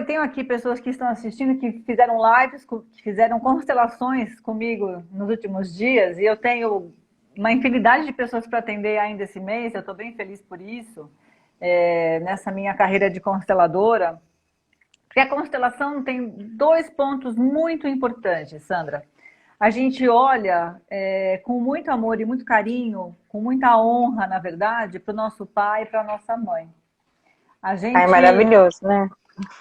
tenho aqui pessoas que estão assistindo, que fizeram lives, que fizeram constelações comigo nos últimos dias, e eu tenho uma infinidade de pessoas para atender ainda esse mês, eu estou bem feliz por isso, nessa minha carreira de consteladora, porque a constelação tem 2 pontos muito importantes, Sandra. a gente olha com muito amor e muito carinho, com muita honra, na verdade, para o nosso pai e para a nossa mãe. A Ai, gente, maravilhoso, né?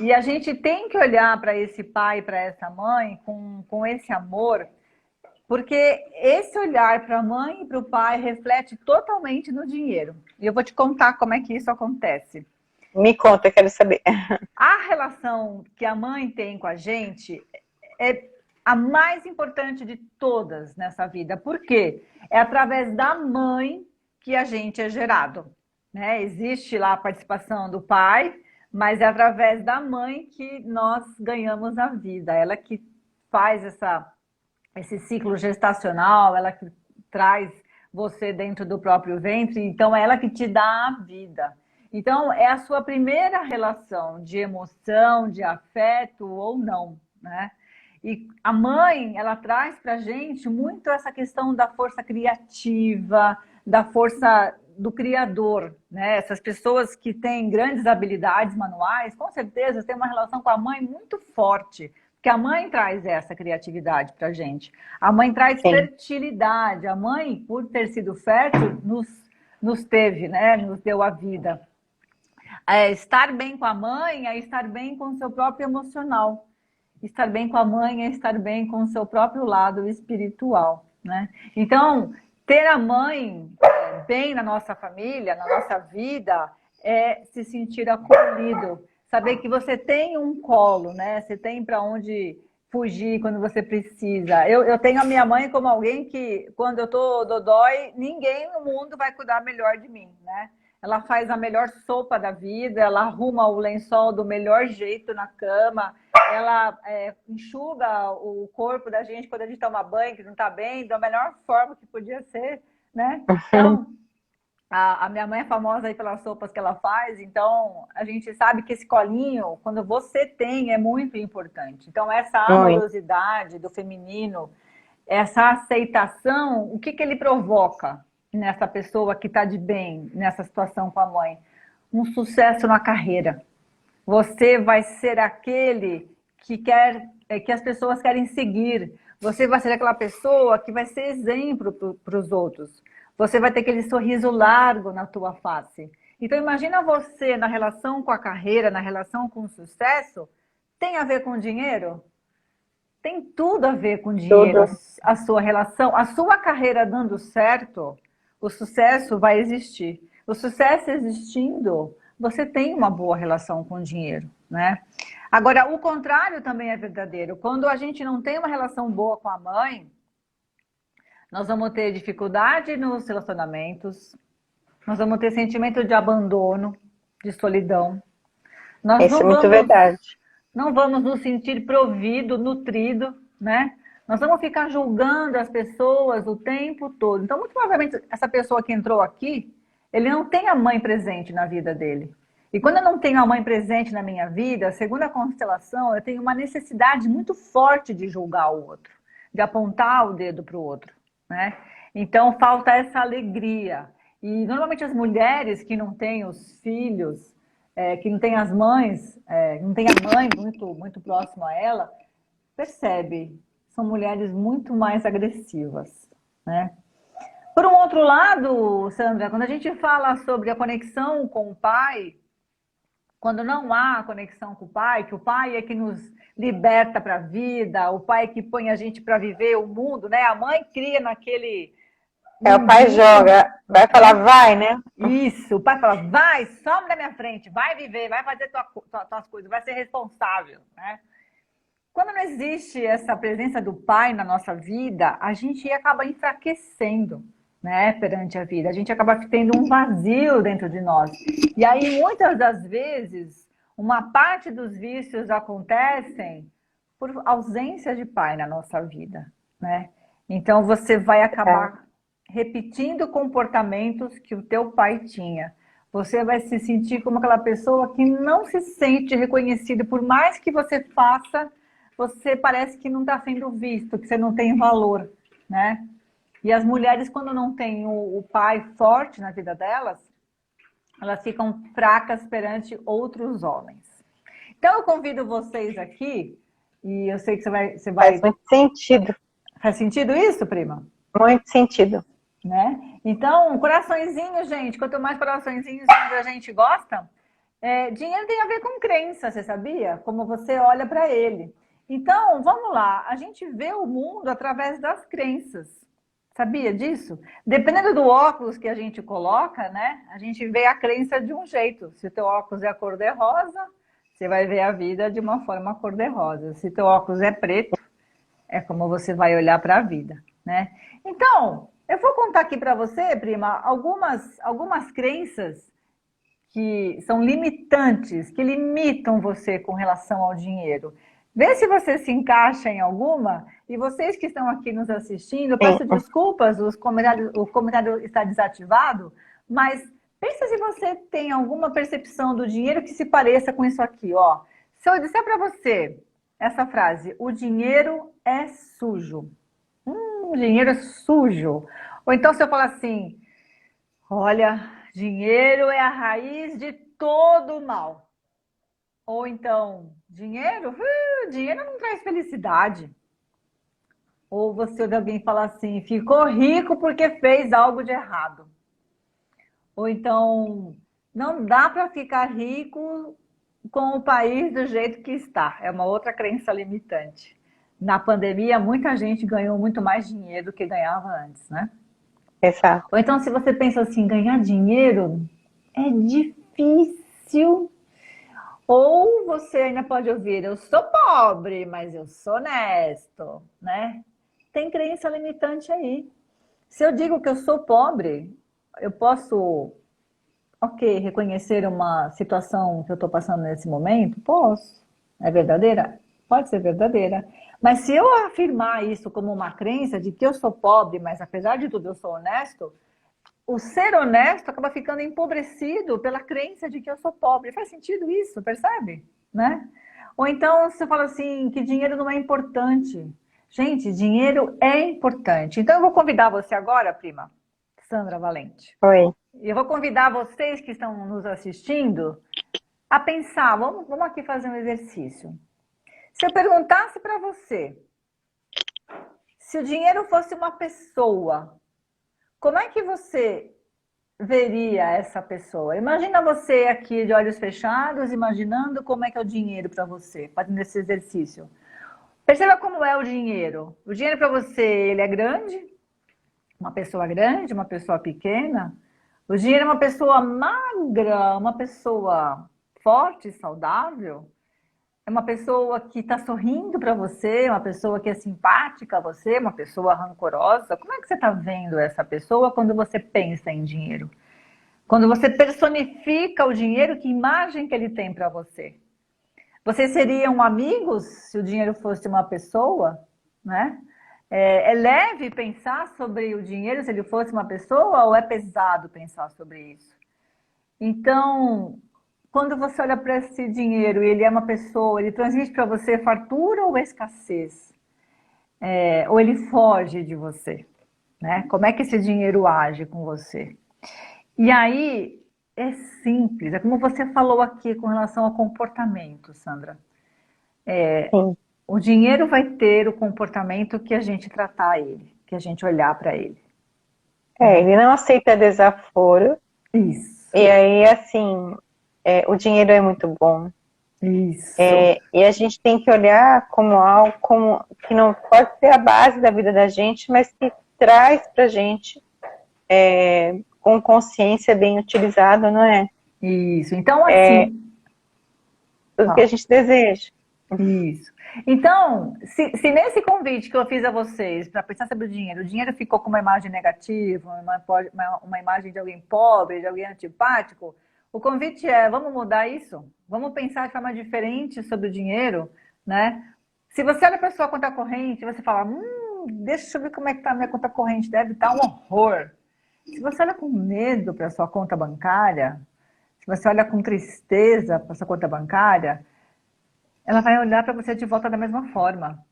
e a gente tem que olhar para esse pai e para essa mãe com esse amor, porque esse olhar para a mãe e para o pai reflete totalmente no dinheiro. E eu vou te contar como é que isso acontece. Me conta, eu quero saber. A relação que a mãe tem com a gente é a mais importante de todas nessa vida. Por quê? É através da mãe que a gente é gerado, né? Existe lá a participação do pai, mas é através da mãe que nós ganhamos a vida. Ela que faz esse ciclo gestacional, ela que traz você dentro do próprio ventre, então é ela que te dá a vida. Então, é a sua primeira relação de emoção, de afeto ou não, né? E a mãe, ela traz para a gente muito essa questão da força criativa, da força do criador, né? Essas pessoas que têm grandes habilidades manuais, com certeza têm uma relação com a mãe muito forte, porque a mãe traz essa criatividade para a gente. A mãe traz Sim. fertilidade. A mãe, por ter sido fértil, nos teve, né? Nos deu a vida. Estar bem com a mãe é estar bem com o seu próprio emocional. Estar bem com a mãe é estar bem com o seu próprio lado espiritual, né? Então, ter a mãe bem na nossa família, na nossa vida, é se sentir acolhido. Saber que você tem um colo, né? Você tem para onde fugir quando você precisa. Eu tenho a minha mãe como alguém que, quando eu tô dodói, ninguém no mundo vai cuidar melhor de mim, né? Ela faz a melhor sopa da vida, ela arruma o lençol do melhor jeito na cama, ela enxuga o corpo da gente quando a gente toma banho, que não está bem, da melhor forma que podia ser, né? Então, a minha mãe é famosa aí pelas sopas que ela faz, então a gente sabe que esse colinho, quando você tem, é muito importante. Então, essa Muito. amorosidade do feminino, essa aceitação, o que ele provoca nessa pessoa que está de bem, nessa situação com a mãe? Um sucesso na carreira. Você vai ser aquele que as pessoas querem seguir. Você vai ser aquela pessoa que vai ser exemplo para os outros. Você vai ter aquele sorriso largo na tua face. Então imagina você na relação com a carreira, na relação com o sucesso, tem a ver com dinheiro? Tem tudo a ver com dinheiro, Tudo. a sua relação, a sua carreira dando certo, o sucesso vai existir. O sucesso existindo, você tem uma boa relação com o dinheiro, né? Agora, o contrário também é verdadeiro. Quando a gente não tem uma relação boa com a mãe, nós vamos ter dificuldade nos relacionamentos, nós vamos ter sentimento de abandono, de solidão. Nós Isso é não muito vamos verdade. não vamos nos sentir provido, nutrido, né? Nós vamos ficar julgando as pessoas o tempo todo. Então, muito provavelmente, essa pessoa que entrou aqui, ele não tem a mãe presente na vida dele. E quando eu não tenho a mãe presente na minha vida, segundo a constelação, eu tenho uma necessidade muito forte de julgar o outro, de apontar o dedo para o outro, né? Então, falta essa alegria. E, normalmente, as mulheres que não têm os filhos, que não tem as mães, não tem a mãe muito próxima a ela, percebe, são mulheres muito mais agressivas, né? Por um outro lado, Sandra, quando a gente fala sobre a conexão com o pai, quando não há conexão com o pai, que o pai é que nos liberta para a vida, o pai é que põe a gente para viver o mundo, né? A mãe cria naquele O pai mundinho, joga, vai falar, vai, né? isso, o pai fala, vai, some da minha frente, vai viver, vai fazer tuas coisas, vai ser responsável, né? Quando não existe essa presença do pai na nossa vida, a gente acaba enfraquecendo, né, perante a vida. A gente acaba tendo um vazio dentro de nós. E aí, muitas das vezes, uma parte dos vícios acontecem por ausência de pai na nossa vida, né? Então, você vai acabar repetindo comportamentos que o teu pai tinha. Você vai se sentir como aquela pessoa que não se sente reconhecida, por mais que você faça, você parece que não está sendo visto, que você não tem valor, né? E as mulheres, quando não têm o pai forte na vida delas, elas ficam fracas perante outros homens. Então, eu convido vocês aqui, e eu sei que você vai Faz muito sentido. Faz sentido isso, prima? Muito sentido. Né? Então, coraçõezinho, gente, quanto mais coraçõezinhos a gente gosta, dinheiro tem a ver com crença, você sabia? Como você olha para ele. Então, vamos lá, a gente vê o mundo através das crenças. Sabia disso? Dependendo do óculos que a gente coloca, né? A gente vê a crença de um jeito. Se o teu óculos é a cor de rosa, você vai ver a vida de uma forma cor de rosa. Se teu óculos é preto, é como você vai olhar para a vida, né? Então, eu vou contar aqui para você, prima, algumas crenças que são limitantes, que limitam você com relação ao dinheiro. Vê se você se encaixa em alguma. E vocês que estão aqui nos assistindo, eu peço Sim. desculpas, o comentário está desativado, mas pensa se você tem alguma percepção do dinheiro que se pareça com isso aqui, ó. Se eu disser para você essa frase, o dinheiro é sujo. O dinheiro é sujo. Ou então se eu falar assim, olha, dinheiro é a raiz de todo o mal. Ou então, dinheiro não traz felicidade. Ou você ouve alguém falar assim, ficou rico porque fez algo de errado. Ou então, não dá para ficar rico com o país do jeito que está. É uma outra crença limitante. Na pandemia, muita gente ganhou muito mais dinheiro do que ganhava antes, né? Exato. Ou então, se você pensa assim, ganhar dinheiro é difícil. Ou você ainda pode ouvir, eu sou pobre, mas eu sou honesto, né? Tem crença limitante aí. Se eu digo que eu sou pobre, eu posso, ok, reconhecer uma situação que eu estou passando nesse momento? Posso. É verdadeira? Pode ser verdadeira. Mas se eu afirmar isso como uma crença de que eu sou pobre, mas apesar de tudo eu sou honesto, o ser honesto acaba ficando empobrecido pela crença de que eu sou pobre. Faz sentido isso, percebe? Né? Ou então você fala assim, que dinheiro não é importante. Gente, dinheiro é importante. Então eu vou convidar você agora, prima, Sandra Valente. Oi. E eu vou convidar vocês que estão nos assistindo a pensar, vamos aqui fazer um exercício. Se eu perguntasse para você, se o dinheiro fosse uma pessoa, como é que você veria essa pessoa? Imagina você aqui de olhos fechados, imaginando como é que é o dinheiro para você, fazendo esse exercício. Perceba como é o dinheiro. O dinheiro para você, ele é grande, uma pessoa pequena. O dinheiro é uma pessoa magra, uma pessoa forte, saudável. É uma pessoa que está sorrindo para você, uma pessoa que é simpática a você, uma pessoa rancorosa. Como é que você está vendo essa pessoa quando você pensa em dinheiro? Quando você personifica o dinheiro, que imagem que ele tem para você? Vocês seriam amigos se o dinheiro fosse uma pessoa, né? É leve pensar sobre o dinheiro se ele fosse uma pessoa ou é pesado pensar sobre isso? Então, quando você olha para esse dinheiro e ele é uma pessoa, ele transmite para você fartura ou escassez? Ou ele foge de você? Né? Como é que esse dinheiro age com você? E aí, é simples, é como você falou aqui com relação ao comportamento, Sandra. Sim. O dinheiro vai ter o comportamento que a gente tratar ele, que a gente olhar para ele. Ele não aceita desaforo. Isso, E aí, assim, o dinheiro é muito bom. isso. E a gente tem que olhar como algo que não pode ser a base da vida da gente, mas que traz pra gente com consciência bem utilizado, não é? Isso. Então, assim. Tudo que a gente deseja. Isso. Então, se nesse convite que eu fiz a vocês para pensar sobre o dinheiro ficou com uma imagem negativa, uma imagem de alguém pobre, de alguém antipático, o convite é, vamos mudar isso? Vamos pensar de forma diferente sobre o dinheiro, né? Se você olha para a sua conta corrente, você fala, deixa eu ver como é que está a minha conta corrente, deve estar um horror. Se você olha com medo para a sua conta bancária, se você olha com tristeza para a sua conta bancária, ela vai olhar para você de volta da mesma forma.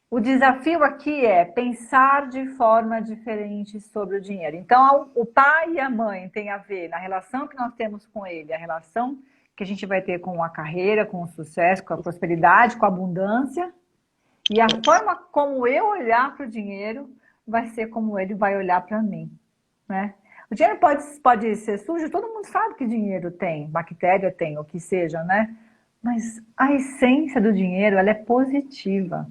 O desafio aqui é pensar de forma diferente sobre o dinheiro. Então, o pai e a mãe têm a ver na relação que nós temos com ele, a relação que a gente vai ter com a carreira, com o sucesso, com a prosperidade, com a abundância. E a forma como eu olhar para o dinheiro vai ser como ele vai olhar para mim, né? O dinheiro pode ser sujo, todo mundo sabe que dinheiro tem, bactéria tem, o que seja, né? Mas a essência do dinheiro, ela é positiva.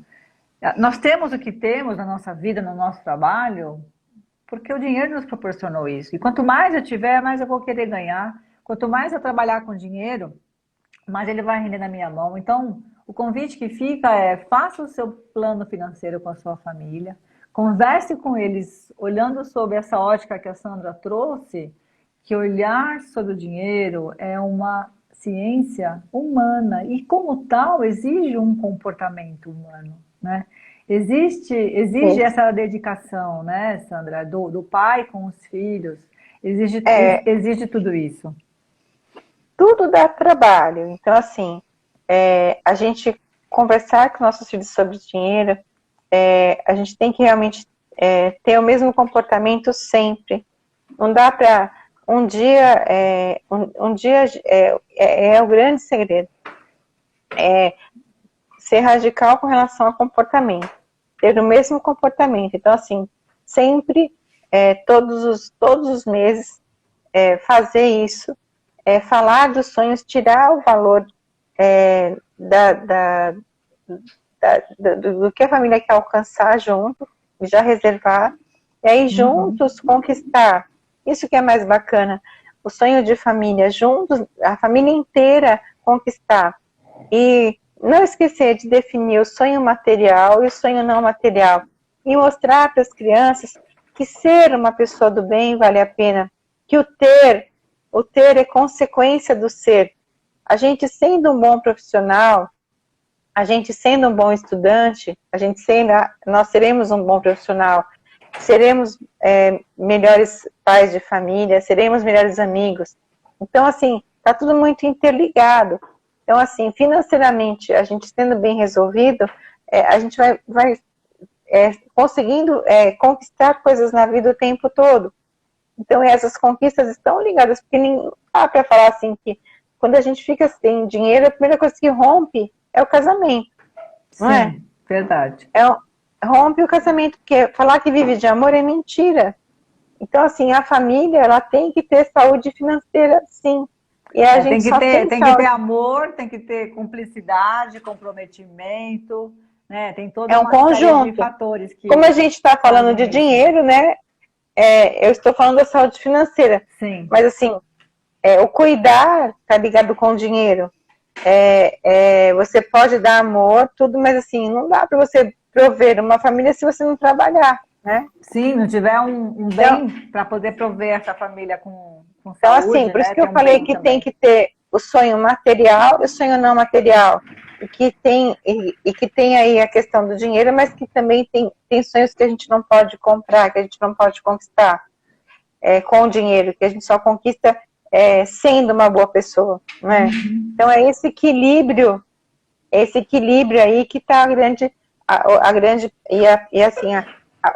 Nós temos o que temos na nossa vida, no nosso trabalho, porque o dinheiro nos proporcionou isso. E quanto mais eu tiver, mais eu vou querer ganhar. Quanto mais eu trabalhar com dinheiro, mais ele vai render na minha mão. Então, o convite que fica é: faça o seu plano financeiro com a sua família, converse com eles, olhando sobre essa ótica que a Sandra trouxe, que olhar sobre o dinheiro é uma ciência humana e, como tal, exige um comportamento humano, né? Exige Sim. essa dedicação, né, Sandra, do pai com os filhos, É, exige tudo isso. tudo dá trabalho. Então, assim, a gente conversar com nossos filhos sobre dinheiro, a gente tem que realmente ter o mesmo comportamento sempre. Não dá para um dia, um dia é o grande segredo, ser radical com relação ao comportamento, ter o mesmo comportamento. Então, assim, sempre, todos os meses, fazer isso, falar dos sonhos, tirar o valor da, da, do que a família quer alcançar junto, já reservar, e aí Uhum. juntos conquistar. Isso que é mais bacana, o sonho de família, juntos, a família inteira conquistar. E não esquecer de definir o sonho material e o sonho não material. E mostrar para as crianças que ser uma pessoa do bem vale a pena. Que o ter é consequência do ser. A gente sendo um bom profissional, a gente sendo um bom estudante, nós seremos um bom profissional, seremos melhores pais de família, seremos melhores amigos. Então, assim, está tudo muito interligado. Então, assim, financeiramente, a gente sendo bem resolvido, a gente vai conseguindo conquistar coisas na vida o tempo todo. Então, essas conquistas estão ligadas, porque não dá para falar assim que quando a gente fica sem dinheiro, a primeira coisa que rompe é o casamento, não é? Sim, verdade. Rompe o casamento, porque falar que vive de amor é mentira. Então, assim, a família, ela tem que ter saúde financeira, sim. E a gente só tem Tem que ter saúde. amor, tem que ter cumplicidade, comprometimento, né? Tem toda É um uma série de conjunto. fatores Como a que gente está falando de fazem isso. dinheiro, né? Eu estou falando da saúde financeira. Sim, Mas, assim, o cuidar está ligado com o dinheiro. Você pode dar amor, tudo, mas, assim, não dá para você prover uma família se você não trabalhar, né? sim, não tiver um Então, bem para poder prover essa família com Então, assim, saúde, por isso né? que Ter eu um falei bem que tem também. que ter o sonho material e o sonho não material. E que tem aí a questão do dinheiro, mas que também tem sonhos que a gente não pode comprar, que a gente não pode conquistar com o dinheiro, que a gente só conquista sendo uma boa pessoa, né? Então é esse equilíbrio aí que está a grande e assim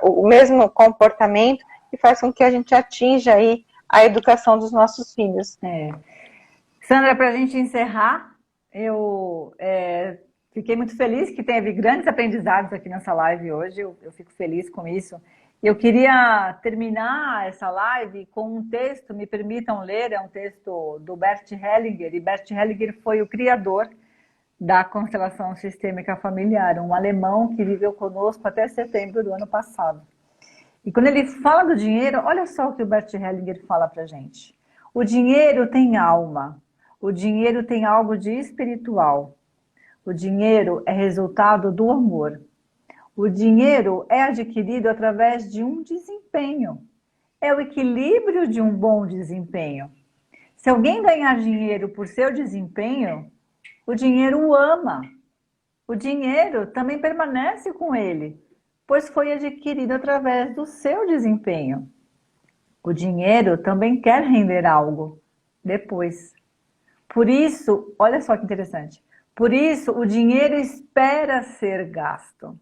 o mesmo comportamento que faz com que a gente atinja aí a educação dos nossos filhos. É. Sandra, para a gente encerrar, eu fiquei muito feliz que teve grandes aprendizados aqui nessa live hoje. Eu fico feliz com isso. Eu queria terminar essa live com um texto, me permitam ler, é um texto do Bert Hellinger, e Bert Hellinger foi o criador da constelação sistêmica familiar, um alemão que viveu conosco até setembro do ano passado. E quando ele fala do dinheiro, olha só o que o Bert Hellinger fala para gente. O dinheiro tem alma, o dinheiro tem algo de espiritual, o dinheiro é resultado do amor. O dinheiro é adquirido através de um desempenho. É o equilíbrio de um bom desempenho. Se alguém ganhar dinheiro por seu desempenho, o dinheiro o ama. O dinheiro também permanece com ele, pois foi adquirido através do seu desempenho. O dinheiro também quer render algo depois. Por isso, olha só que interessante. Por isso, o dinheiro espera ser gasto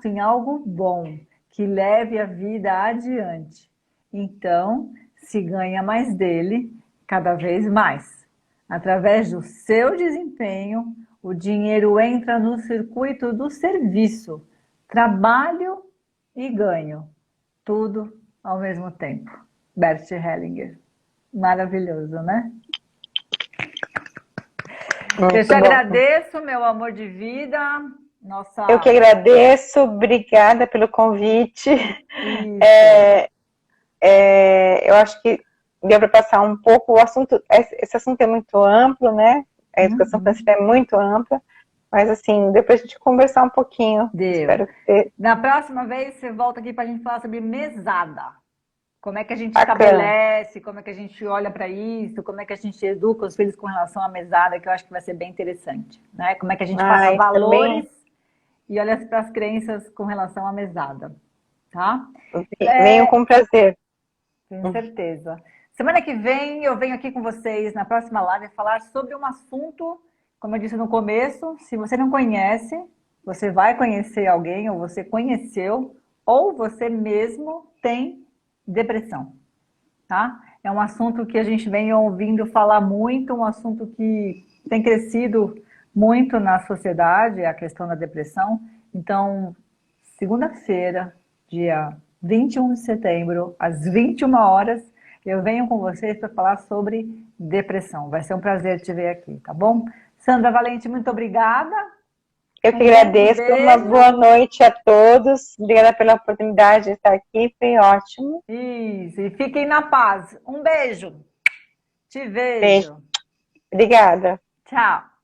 em algo bom, que leve a vida adiante. Então, se ganha mais dele cada vez mais. Através do seu desempenho, o dinheiro entra no circuito do serviço, trabalho e ganho, tudo ao mesmo tempo. Bert Hellinger. Maravilhoso, né? Eu te agradeço, meu amor de vida. Nossa... Eu que agradeço, obrigada pelo convite. Eu acho que deu para passar um pouco o assunto. Esse assunto é muito amplo, né? A educação financeira é muito ampla, mas assim, depois a gente conversar um pouquinho. Deu. Espero que... Na próxima vez você volta aqui para a gente falar sobre mesada. Como é que a gente estabelece, como é que a gente olha para isso, como é que a gente educa os filhos com relação à mesada, que eu acho que vai ser bem interessante, né? Como é que a gente passa valores e olha para as crenças com relação à mesada, tá? Venho com prazer. Com certeza. Semana que vem eu venho aqui com vocês na próxima live falar sobre um assunto, como eu disse no começo, se você não conhece, você vai conhecer alguém, ou você conheceu, ou você mesmo tem depressão, tá? É um assunto que a gente vem ouvindo falar muito, um assunto que tem crescido muito na sociedade, a questão da depressão. Então, segunda-feira, dia 21 de setembro, às 21 horas, eu venho com vocês para falar sobre depressão. Vai ser um prazer te ver aqui, tá bom? Sandra Valente, muito obrigada. Eu que agradeço. Uma boa noite a todos. Obrigada pela oportunidade de estar aqui. Foi ótimo. Isso. E fiquem na paz. Um beijo. Te vejo. Beijo. Obrigada. Tchau.